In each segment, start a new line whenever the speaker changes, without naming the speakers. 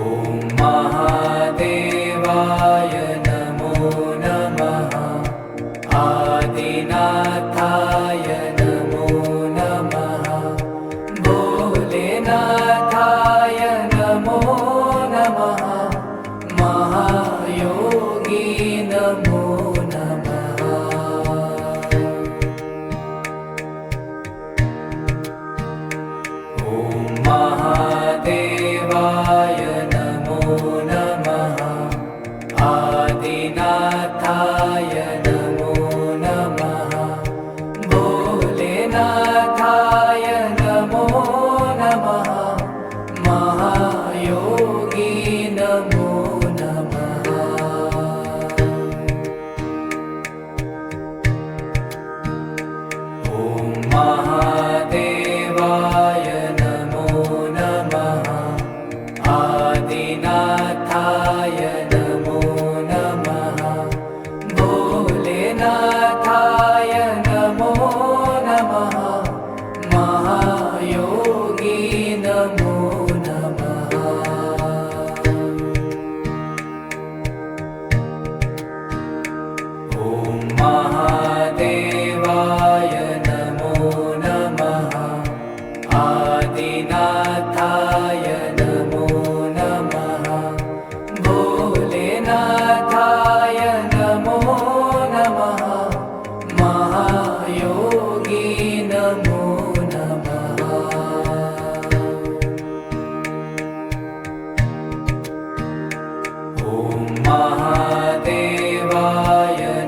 ॐ महादेवाय नमो नमः। आदिनाथाय नमो नमः। भोलेनाथाय नमो नमः। महायोगी नमो नमः। ॐ महादेवाय नमो नमः। आदिनाथाय नमो नमः। भोलेनाथाय नमो नमः। महायोगी नमो नमः। ॐ महादेवाय नमो नमः। आदिनाथाय नमो नमः। भोलेनाथाय नमो नमः। महायोगी नमो नमः। ॐ महादेवाय नमो नमः। आदिनाथाय नमो नमः। भोलेनाथाय नमो नमः। महायोगी नमो नमः। ॐ महादेवाय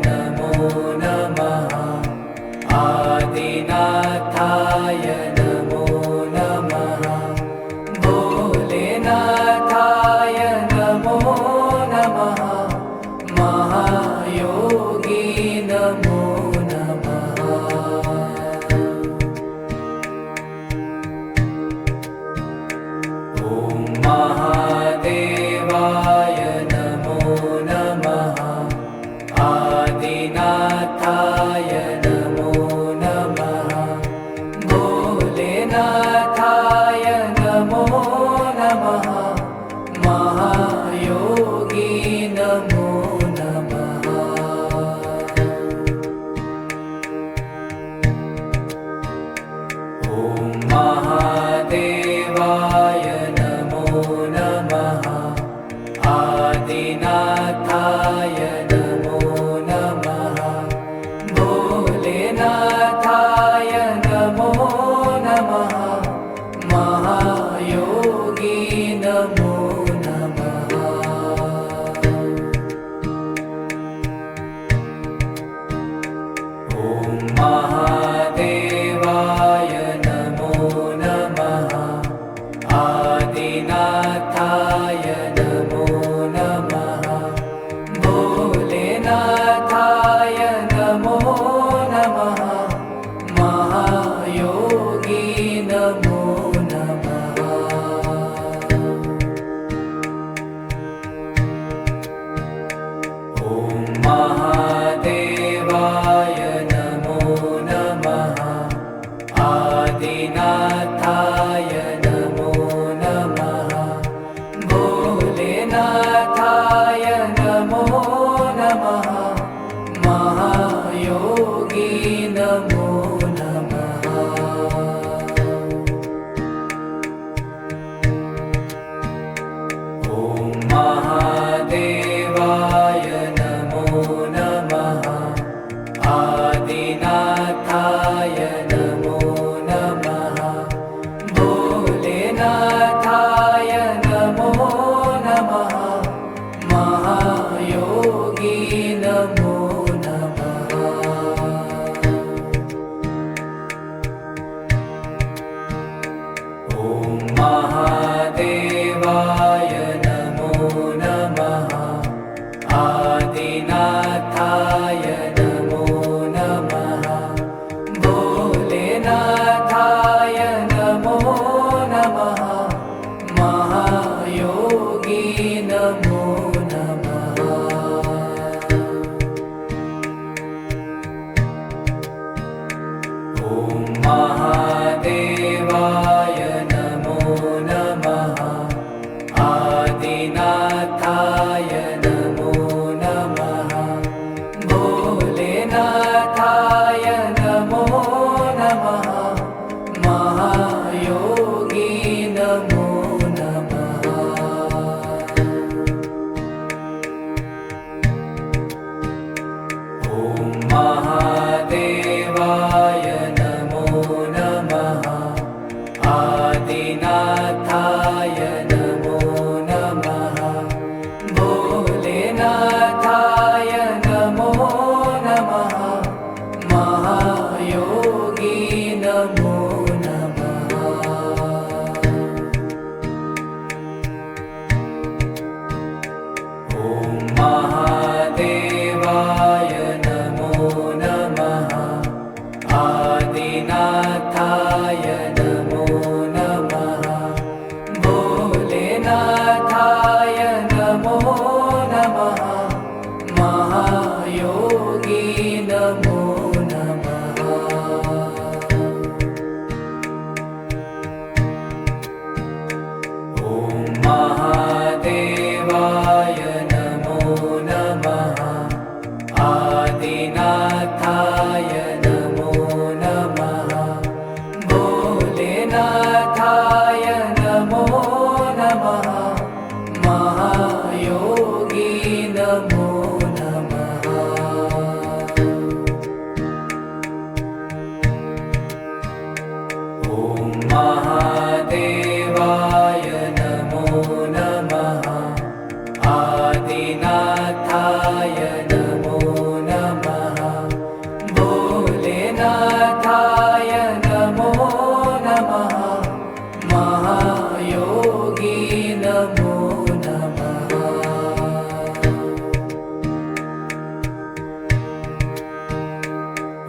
नमो नमः। आदिनाथाय नमो नमः। भोलेनाथाय नमो नमः। महायोगी नमो नमः। ॐ महादेवाय नमो नमः। आदिनाथाय नमो नमः। भोलेनाथाय नमो नमः। महायोगी नमो नमः। ॐ महादेवाय नमो नमः। आदिनाथाय नमो नमः। भोलेनाथाय नमो नमः। महायोगी नमो नमः। ॐ महादेवाय नमो नमः। आदिनाथाय नमो नमः। भोलेनाथाय नमो नमः। महायोगी नमो नमः। ॐ महादेवाय नमो नमः। आदिनाथाय नमो नमः। भोलेनाथाय नमो नमः। महायोगी नमो नमः। ॐ महादेवाय नमो नमः। आदिनाथाय नमो नमः। भोलेनाथाय नमो नमः। महायोगी नमो नमः। ॐ महादेवाय नमो नमः। आदिनाथाय नमो नमः। भोलेनाथाय नमो नमः। महायोगी नमो नमः। ॐ महादेवाय नमो नमः। आदि आदिनाथाय नमो नमः भोलेनाथाय नमो नमः महायोगी नमो नमः ॐ महादेवाय नमो नमः आदिनाथाय नमो नमः भोलेनाथाय नमो नमः महायोगी नमो नमः ॐ महादेवाय नमो नमः आदिनाथाय नमो नमः भोलेनाथाय नमो नमः महायोगी नमो नमः ॐ महादेवाय नमो नमः आदिनाथाय नमो नमः भोलेनाथाय नमो नमः महायोगी नमो नमः ॐ महादेवाय नमो नमः आदिनाथाय नमो नमः भोलेनाथाय नमो नमः महायोगी नमो नमः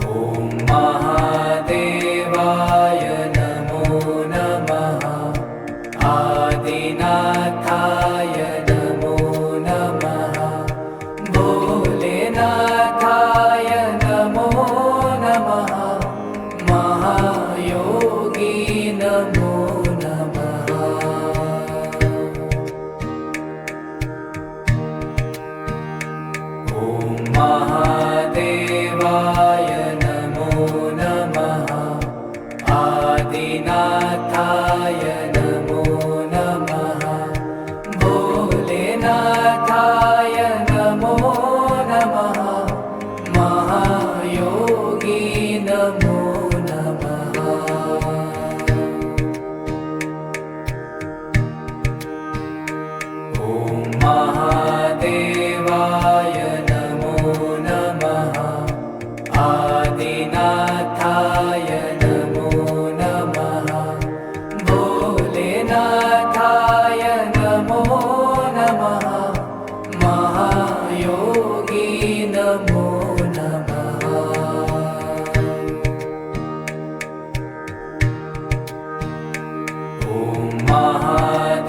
ॐ महादेवाय नमो नमः आदिनाथाय नमो नमः भोलेनाथाय नमो नमः महायोगी नमो नमः ॐ महादेवाय नमो नमः आदिनाथाय नमो नमः भोलेनाथाय नमो नमः महायोगी नमो नमः ॐ महादेवाय नमो नमः आदिनाथाय नमो नमः भोलेनाथाय नमो नमः महायोगी नमो नमः ॐ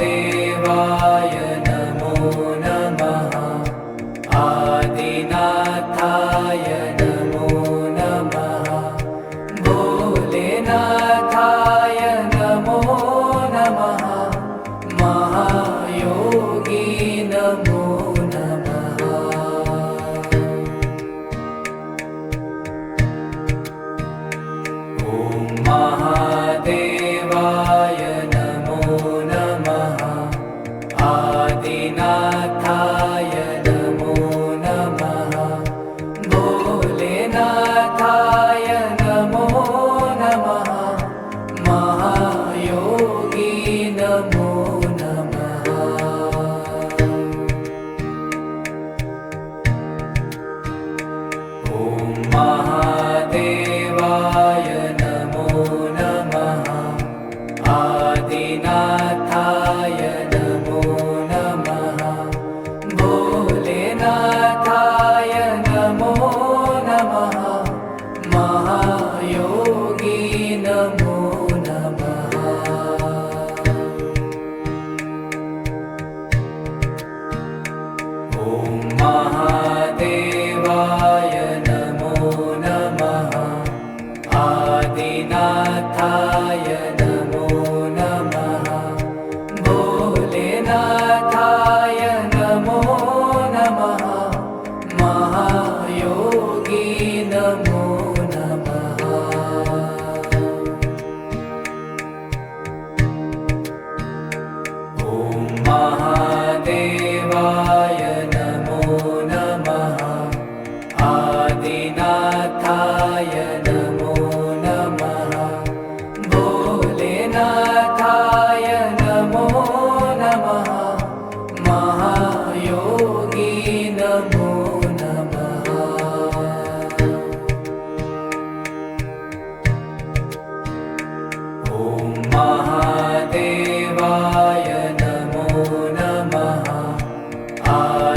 महादेवाय नमो नमः आदिनाथाय नमो नमः भोलेनाथाय नमो नमः महायोगी नमो नमः ॐ महादेवाय नमो नमः आदिनाथाय नमो नमः भोलेनाथाय नमो नमः महायोगी नमो नमः ॐ महादेवाय नमो नमः आदिनाथाय नमो नमः भोलेनाथाय नमो नमः महायोगी नमो नमः ॐ महादेवाय नमो नमः आदिनाथाय नमो नमः भोलेनाथाय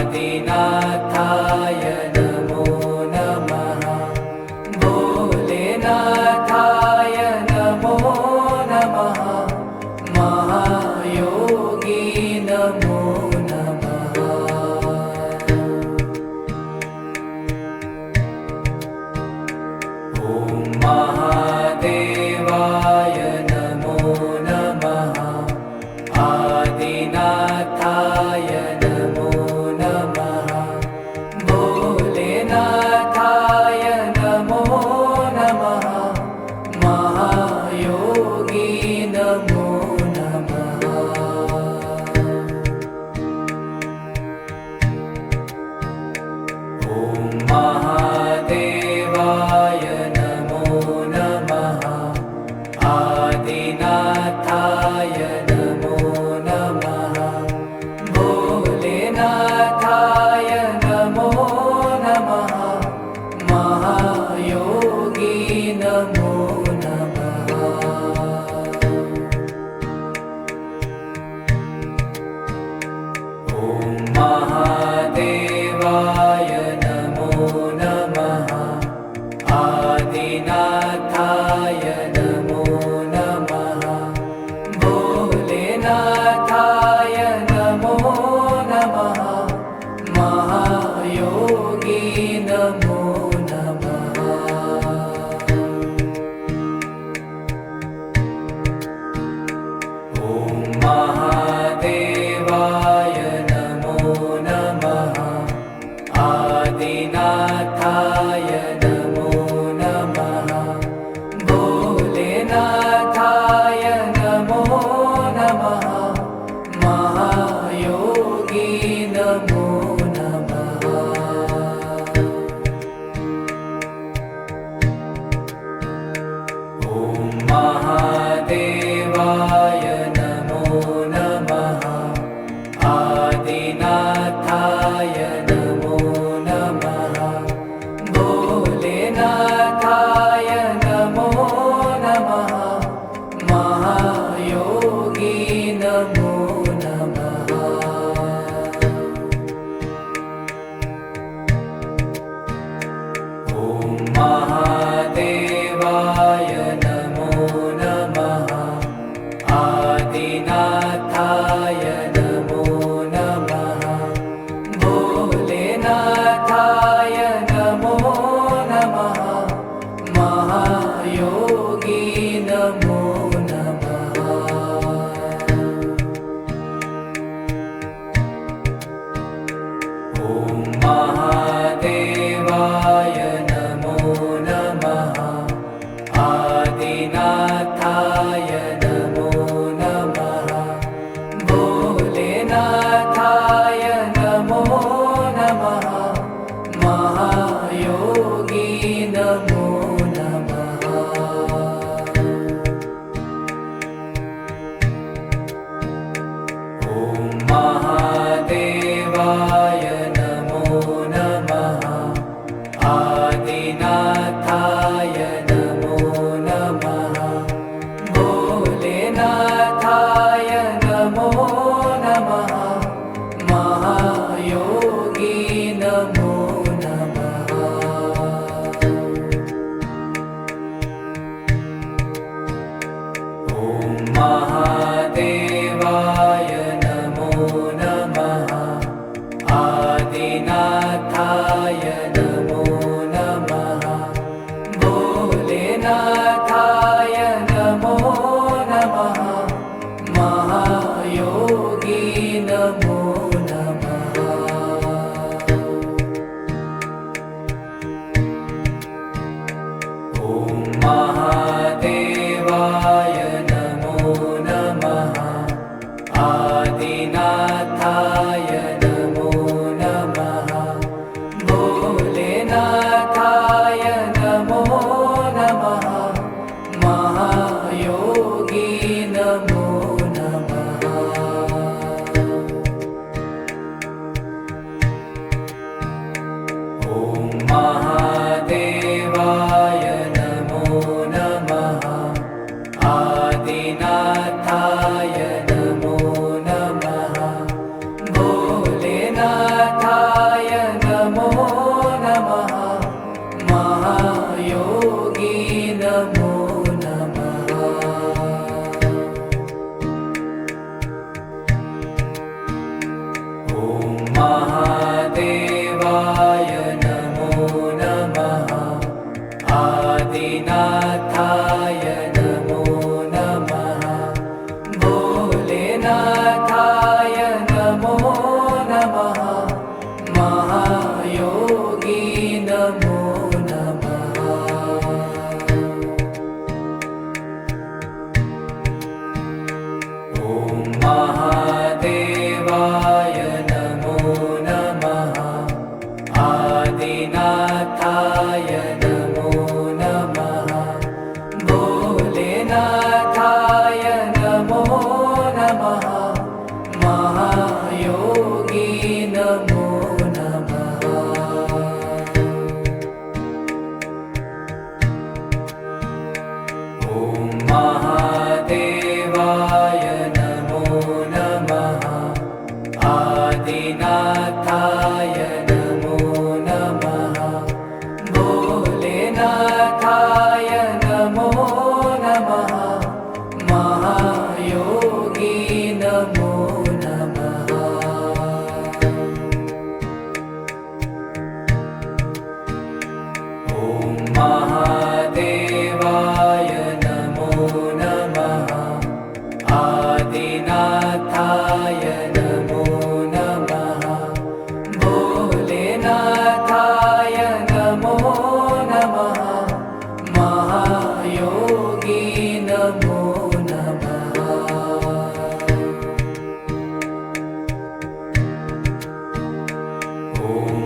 आदिनाथाय नमो नमः भोलेनाथाय नमो नमः महायोगी नमो नमः ॐ महादेवाय नमो नमः आदिनाथाय नमो नमः भोलेनाथाय नमो नमः महायोगी नमो नमः ॐ महादेवाय नमो नमः आदिनाथाय नमो नमः भोलेनाथाय नमो नमः महायोगी नमो नमः ॐ महादेवाय नमो नमः आदिनाथाय नमो नमः भोलेनाथाय नमो नमः महायोगी नमो नमः ॐ महादेवाय नमो नमः आदिनाथाय नमो नमः भोलेनाथाय नमो नमः महायोगी नमो नमः ॐ महादेवाय नमो नमः आदिनाथाय नमो नमः भोलेनाथाय नमो नमः महायोगी नमो नमः ॐ महादेवाय नमो नमः आदिनाथाय नमो नमः भोलेनाथाय नमो नमः महायोगी नमो नमः ॐ महादेवाय नमो नमः आदिनाथाय नमो नमः भोलेनाथाय नमो नमः महायोगी नमो नमः ॐ महादेवाय नमो नमः आदिनाथाय नमो नमः भोलेनाथाय नमो नमः महायोगी नमो नमः ॐ महादेवाय नमो नमः आदिनाथाय नमो नमः भोलेनाथाय नमो नमः महायोगी नमो नमः ॐ महादेवाय नमो नमः आदिनाथाय महादेवाय नमो नमः आदिनाथाय नमो नमः भोलेनाथाय नमो नमः महायोगी नमो नमः ॐ महादेवाय नमो नमः आदिनाथाय नमो नमः भोलेनाथाय नमो नमः महायोगी नमो नमः ॐ महादेवाय नमो नमः आदिनाथाय नमो नमः भोलेनाथाय नमो नमः महायोगी नमो नमः ॐ महादेवाय नमो नमः आदिनाथाय नमो नमः भोलेनाथाय नमो नमः महायोगी नमो नमः ॐ